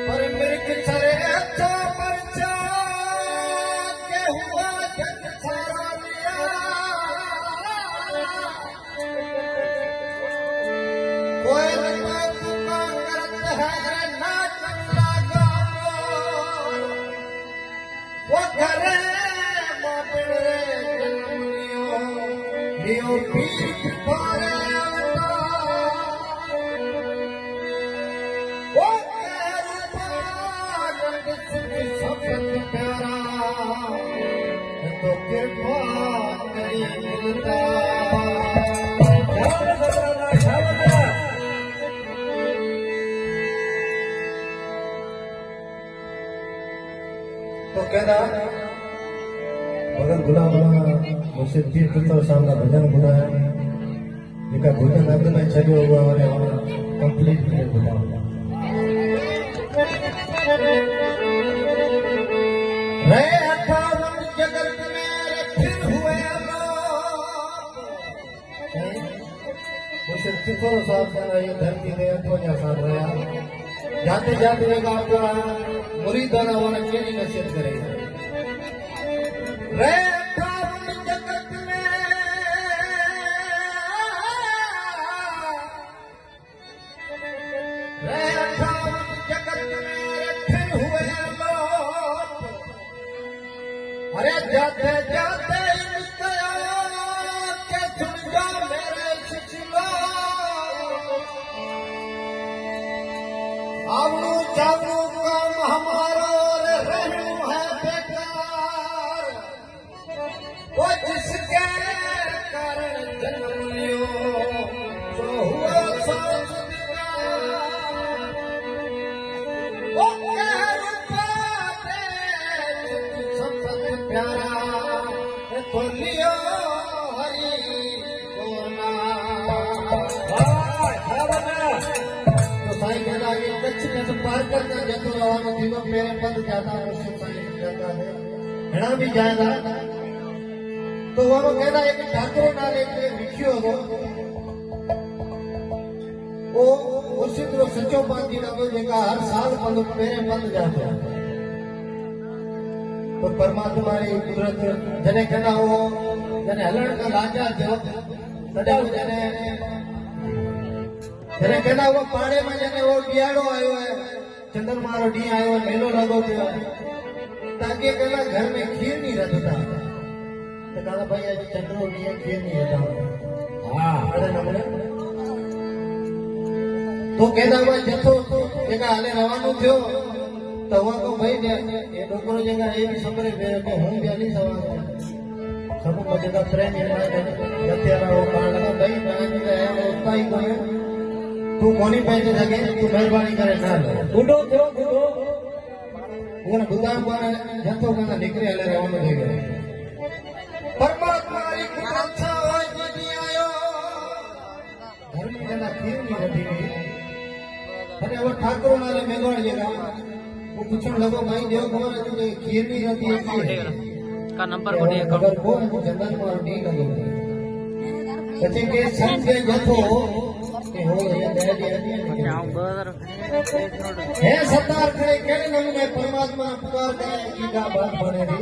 पर मिर्ग सरे अच्छा मर्चा के हुआ जग सारा लिया कोई पुका करत है ना चंगा गाओ वो घरे मापड़े जन्म लियो पीर पारे तो कृपा करी मिलता तो कहना भगत गुना मुझसे तीर्थ तो सामना भजन गुना है जेका भजन अंग में छड़ियो हुआ और कंप्लीट गुना रे अठावन जगत में फिर हुए मुझे तिकोर साहब का ये धरती में अठवंजा साल रहा जाते जाते एक आपका मुरीदाना वाला केली नसीहत करेगा रे अठावन जगत में रे अठावन जगत में फिर हुए अरे जाते जाते के सुन जा मेरे शिशुआ आवू जाऊ काम हमारा रहू है बेकार वो जिसके कारण जन्म लियो जो हुआ सांस वो प्यारा तो लियो हरि तो साईं कहता है कच्छ में तो पार करना जतो रवानो थी मेरे पद जाता मुझसे साईं जाता है हेड़ा भी जाएगा तो वो कहता है कि ठाकुर नाल एक लिखियो हो वो उसी तरह सचो पांची लगो जेका हर साल पद मेरे पद जाता है तो परमात्मा री कुदरत जने कहना हो जने हलण का राजा जो तडे जने जने कहना वो पाड़े में जने वो बियाड़ो आयो है चंद्रमा रो डी आयो है मेलो लगो थियो ताकि कहना घर में खीर नहीं रखता तो कहना भाई आज चंद्रो डी खीर नहीं रखता हां अरे नमने तो कहना भाई जथो जेका हाले रवानो थियो तो वहां को भाई ये डोकरो जगह ये भी सबरे को हूं भी नहीं सवाल सब मजे का प्रेम है जतेरा वो कांड का भाई मैं है उसका ही कोई तू कोनी पैसे सके तू मेहरबानी करे ना गुडो थियो गुडो उन बुदा पर जतो का निकरे हले रहनो दे गए परमात्मा री कुदरत छा होय जी आयो घर में जना खीर नहीं रखी गई अरे वो ठाकुर नाले मेघवाड़ जगह वो पूछने लगो भाई देव खबर है तुझे खीर नहीं रहती है का नंबर को दिया अगर को जंगल में नहीं लगो सच्चे के संग जथो के हो ये दे दिया है सरदार करे केने नमूने परमात्मा पुकार करे की का बात बने री